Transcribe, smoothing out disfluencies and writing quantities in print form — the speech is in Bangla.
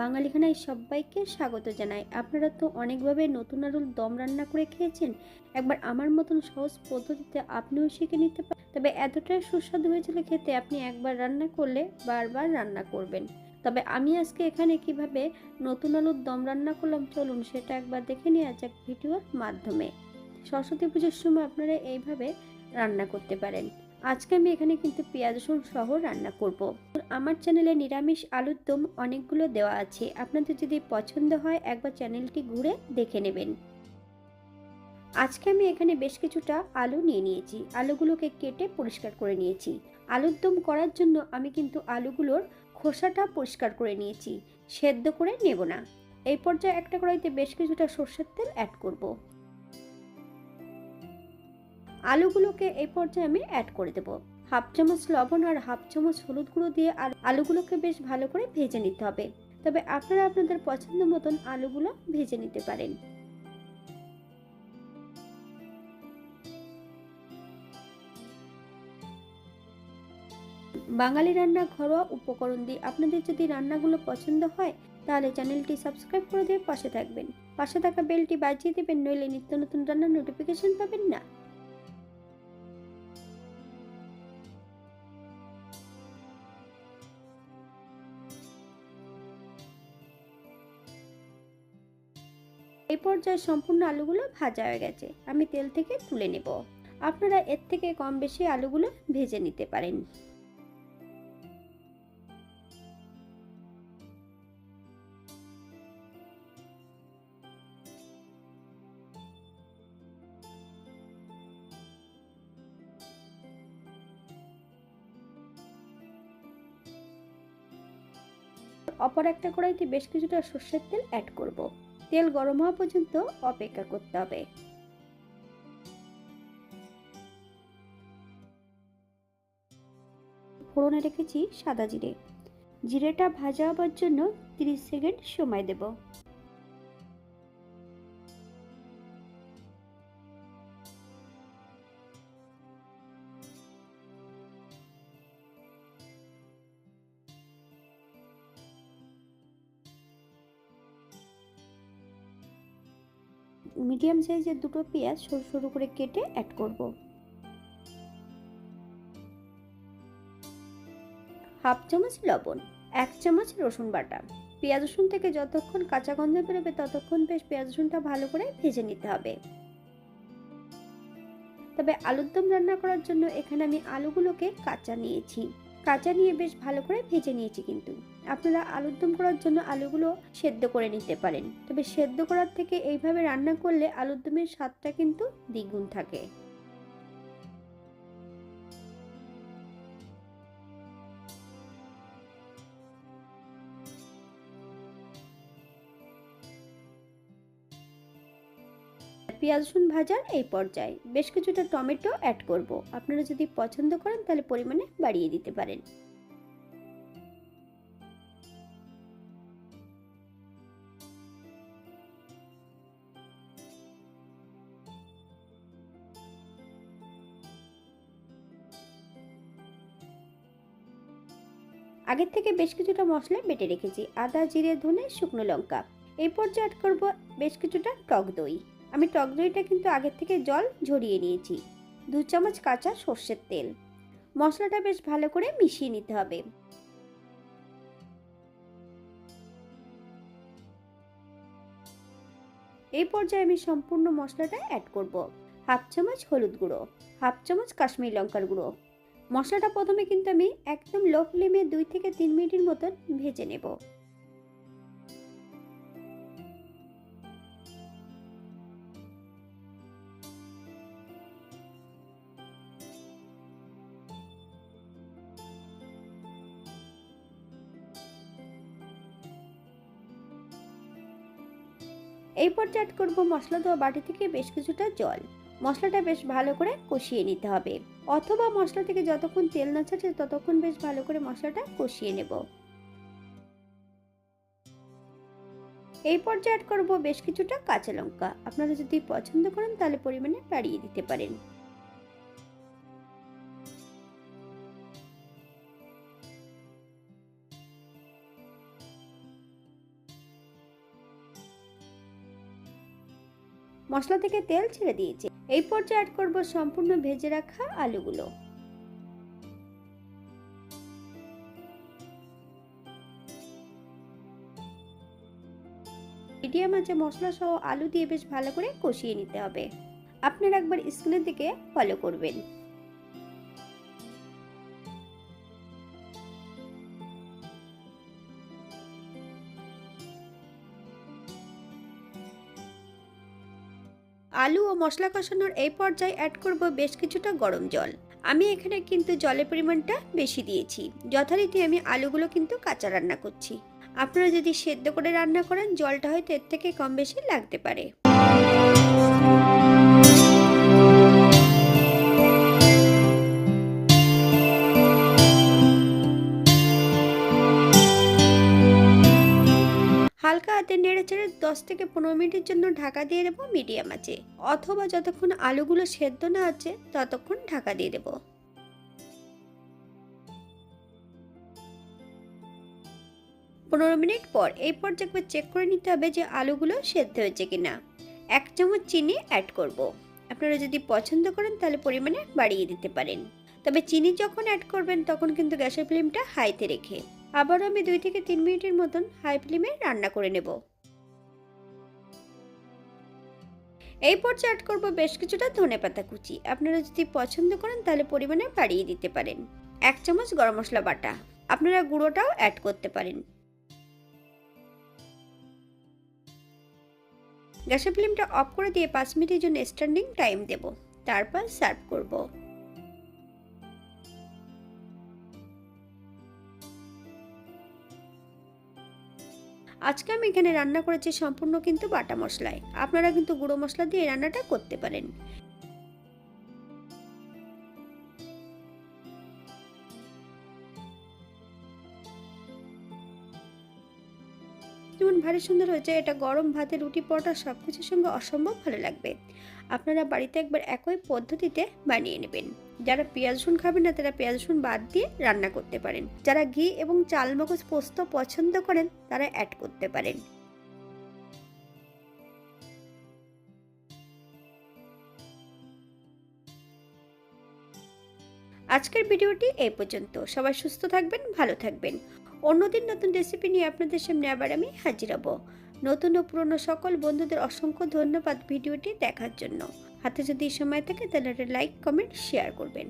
বাঙালি খানায় সবাইকে স্বাগত জানাই। আপনারা তো অনেকভাবে নতুন আলুর দম রান্না করে খেয়েছেন। একবার আমার মতন সহজ পদ্ধতিতে আপনিও শিখে নিতে পারেন। তবে এতটাই সুস্বাদু হয়েছিল খেতে, আপনি একবার রান্না করলে বারবার রান্না করবেন। তবে আমি আজকে এখানে কিভাবে নতুন আলুর দম রান্না করলাম, চলুন সেটা একবার দেখে নেওয়া যাক ভিডিওর মাধ্যমে। সরস্বতী পুজোর সময় আপনারা এইভাবে রান্না করতে পারেন। আজকে আমি এখানে কিন্তু পেঁয়াজ রসুন সহ রান্না করব। আমার চ্যানেলে নিরামিষ আলুর দম অনেকগুলো দেওয়া আছে, আপনাদের যদি পছন্দ হয় একবার চ্যানেলটি ঘুরে দেখে নেবেন। আজকে আমি এখানে বেশ কিছুটা আলু নিয়ে নিয়েছি, আলুগুলোকে কেটে পরিষ্কার করে নিয়েছি। আলুর দম করার জন্য আমি কিন্তু আলুগুলোর খোসাটা পরিষ্কার করে নিয়েছি, সেদ্ধ করে নেব না। এই পর্যায়ে একটা কড়াইতে বেশ কিছুটা সরষের তেল অ্যাড করব। আলুগুলোকে এই পর্যায়ে আমি অ্যাড করে দেব। হাফ চামচ লবণ আর হাফ চামচ হলুদ গুঁড়ো দিয়ে আলুগুলোকে বেশ ভালো করে ভেজে নিতে হবে। তবে আপনারা আপনাদের পছন্দ মতন আলুগুলো ভেজে নিতে পারেন। বাঙালি রান্না ঘরোয়া উপকরণ দিয়ে আপনাদের যদি রান্নাগুলো পছন্দ হয় তাহলে চ্যানেলটি সাবস্ক্রাইব করে দিয়ে পাশে থাকবেন। পাশে থাকা বেলটি বাজিয়ে দেবেন, নইলে নিত্য নতুন রান্নার নোটিফিকেশন পাবেন না। এই পর্যায়ে সম্পূর্ণ আলুগুলো ভাজা হয়ে গেছে, আমি তেল থেকে তুলে নেব। আপনারা এর থেকে কম বেশি আলুগুলো ভেজে নিতে পারেন। অপর একটা কড়াইতে বেশ কিছুটা সর্ষের তেল অ্যাড করব। তেল গরম হওয়া পর্যন্ত অপেক্ষা করতে হবে। ফোড়নে রেখেছি সাদা জিরে। জিরেটা ভাজা হবার জন্য 30 সেকেন্ড সময় দেব। মিডিয়াম সাইজের দুটো পেঁয়াজ সরু সরু করে কেটে অ্যাড করব। হাফ চামচ লবণ, 1 চামচ রসুন বাটা। পেঁয়াজ রসুন থেকে যতক্ষণ কাঁচা গন্ধ বেরোবে ততক্ষণ বেশ পেঁয়াজ রসুনটা ভালো করে ভেজে নিতে হবে। তবে আলুর দম রান্না করার জন্য এখানে আমি আলুগুলোকে কাঁচা নিয়েছি। কাঁচা নিয়ে বেশ ভালো করে ভেজে নিয়েছি, কিন্তু আপনারা আলুর দম করার জন্য আলুগুলো সেদ্ধ করে নিতে পারেন। তবে সেদ্ধ করার থেকে এইভাবে রান্না করলে আলুর দমের স্বাদটা কিন্তু দ্বিগুণ থাকে। পেঁয়াজ রসুন ভাজার এই পর্যায়ে বেশ কিছুটা টমেটো অ্যাড করব। আপনারা যদি পছন্দ করেন তাহলে পরিমাণে বাড়িয়ে দিতে পারেন। আগের থেকে বেশ কিছুটা মশলা বেটে রেখেছি, আদা জিরে ধনে শুকনো লঙ্কা। এই পর্যায়ে অ্যাড করব বেশ কিছুটা টক দই। আমি টক দইটা কিন্তু আগের থেকে জল ঝরিয়ে নিয়েছি। 2 চামচ কাঁচা সর্ষের তেল। মশলাটা বেশ ভালো করে মিশিয়ে নিতে হবে। এই পর্যায়ে আমি সম্পূর্ণ মশলাটা অ্যাড করব। হাফ চামচ হলুদ গুঁড়ো, হাফ চামচ কাশ্মীরি লঙ্কার গুঁড়ো। মশলাটা প্রথমে কিন্তু আমি একদম লো ফ্লেমে 2 থেকে 3 মিনিটের মতন ভেজে নেব। এই পর্যায়ে অ্যাড করব মশলা দেওয়া বাটি থেকে বেশ কিছুটা জল। মশলাটা বেশ ভালো করে কষিয়ে নিতে হবে, অথবা মশলা থেকে যতক্ষণ তেল না ছাড়ছে ততক্ষণ বেশ ভালো করে মশলাটা কষিয়ে নেব। এই পর্যায়ে অ্যাড করব বেশ কিছুটা কাঁচা লঙ্কা। আপনারা যদি পছন্দ করেন তাহলে পরিমাণে বাড়িয়ে দিতে পারেন। মশলা থেকে তেল ছেড়ে দিয়েছে। এই পর্যায়ে অ্যাড করব সম্পূর্ণ ভেজে রাখা আলুগুলো। মিডিয়াম আঁচে মশলা সহ আলু দিয়ে বেশ ভালো করে কষিয়ে নিতে হবে। আপনারা একবার স্ক্রিনের দিকে ফলো করবেন। আলু ও মশলা কষানোর এই পর্যায়ে অ্যাড করব বেশ কিছুটা গরম জল। আমি এখানে কিন্তু জলের পরিমাণটা বেশি দিয়েছি। যথারীতি আমি আলুগুলো কিন্তু কাঁচা রান্না করছি। আপনারা যদি সেদ্ধ করে রান্না করেন জলটা হয়তো এর থেকে কম বেশি লাগতে পারে। হালকা হাতে নেড়েচেড়ে 10 থেকে 15 মিনিটের জন্য ঢাকা দিয়ে দেবো মিডিয়াম আঁচে, অথবা যতক্ষণ আলুগুলো সেদ্ধ না হচ্ছে ততক্ষণ ঢাকা দিয়ে দেবো। 15 মিনিট পর এই পর্যায়ে একবার চেক করে নিতে হবে যে আলুগুলো সেদ্ধ হয়েছে কিনা। 1 চামচ চিনি অ্যাড করব। আপনারা যদি পছন্দ করেন তাহলে পরিমাণে বাড়িয়ে দিতে পারেন। তবে চিনি যখন অ্যাড করবেন তখন কিন্তু গ্যাসের ফ্লেমটা হাইতে রেখে আবারও আমি 2 থেকে 3 মিনিটের মতন হাই ফ্লেমে রান্না করে নেব। এই পর্যায়ে অ্যাড করব বেশ কিছুটা ধনেপাতা কুচি। আপনারা যদি পছন্দ করেন তাহলে পরিমাণে বাড়িয়ে দিতে পারেন। 1 চামচ গরম মশলা বাটা, আপনারা গুঁড়োটাও অ্যাড করতে পারেন। গ্যাসের ফ্লেমটা অফ করে দিয়ে 5 মিনিটের জন্য স্ট্যান্ডিং টাইম দেব, তারপর সার্ভ করব। আজকে আমি এখানে রান্না করেছি সম্পূর্ণ কিন্তু বাটা মশলায়। আপনারা কিন্তু গুঁড়ো মশলা দিয়ে রান্নাটা করতে পারেন। যেমন ভারী সুন্দর হয়েছে, এটা গরম ভাতে, রুটি, পরোটা সবকিছুর সঙ্গে অসম্ভব ভালো লাগবে। আপনারা বাড়িতে একবার একই পদ্ধতিতে বানিয়ে নেবেন। যারা পেঁয়াজ রসুন খাবেন না তারা পেঁয়াজ রসুন বাদ দিয়ে রান্না করতে পারেন। যারা ঘি এবং চালমগজ পোস্ত পছন্দ করেন তারা অ্যাড করতে পারেন। আজকের ভিডিওটি এই পর্যন্ত। সবাই সুস্থ থাকবেন, ভালো থাকবেন। অন্যদিন নতুন রেসিপি নিয়ে আপনাদের সামনে আবার আমি হাজির হব। নতুন ও পুরনো সকল বন্ধুদের অসংখ্য ধন্যবাদ ভিডিওটি দেখার জন্য। হাতে যদি সময় থাকে তাহলে একটা লাইক, কমেন্ট, শেয়ার করবেন।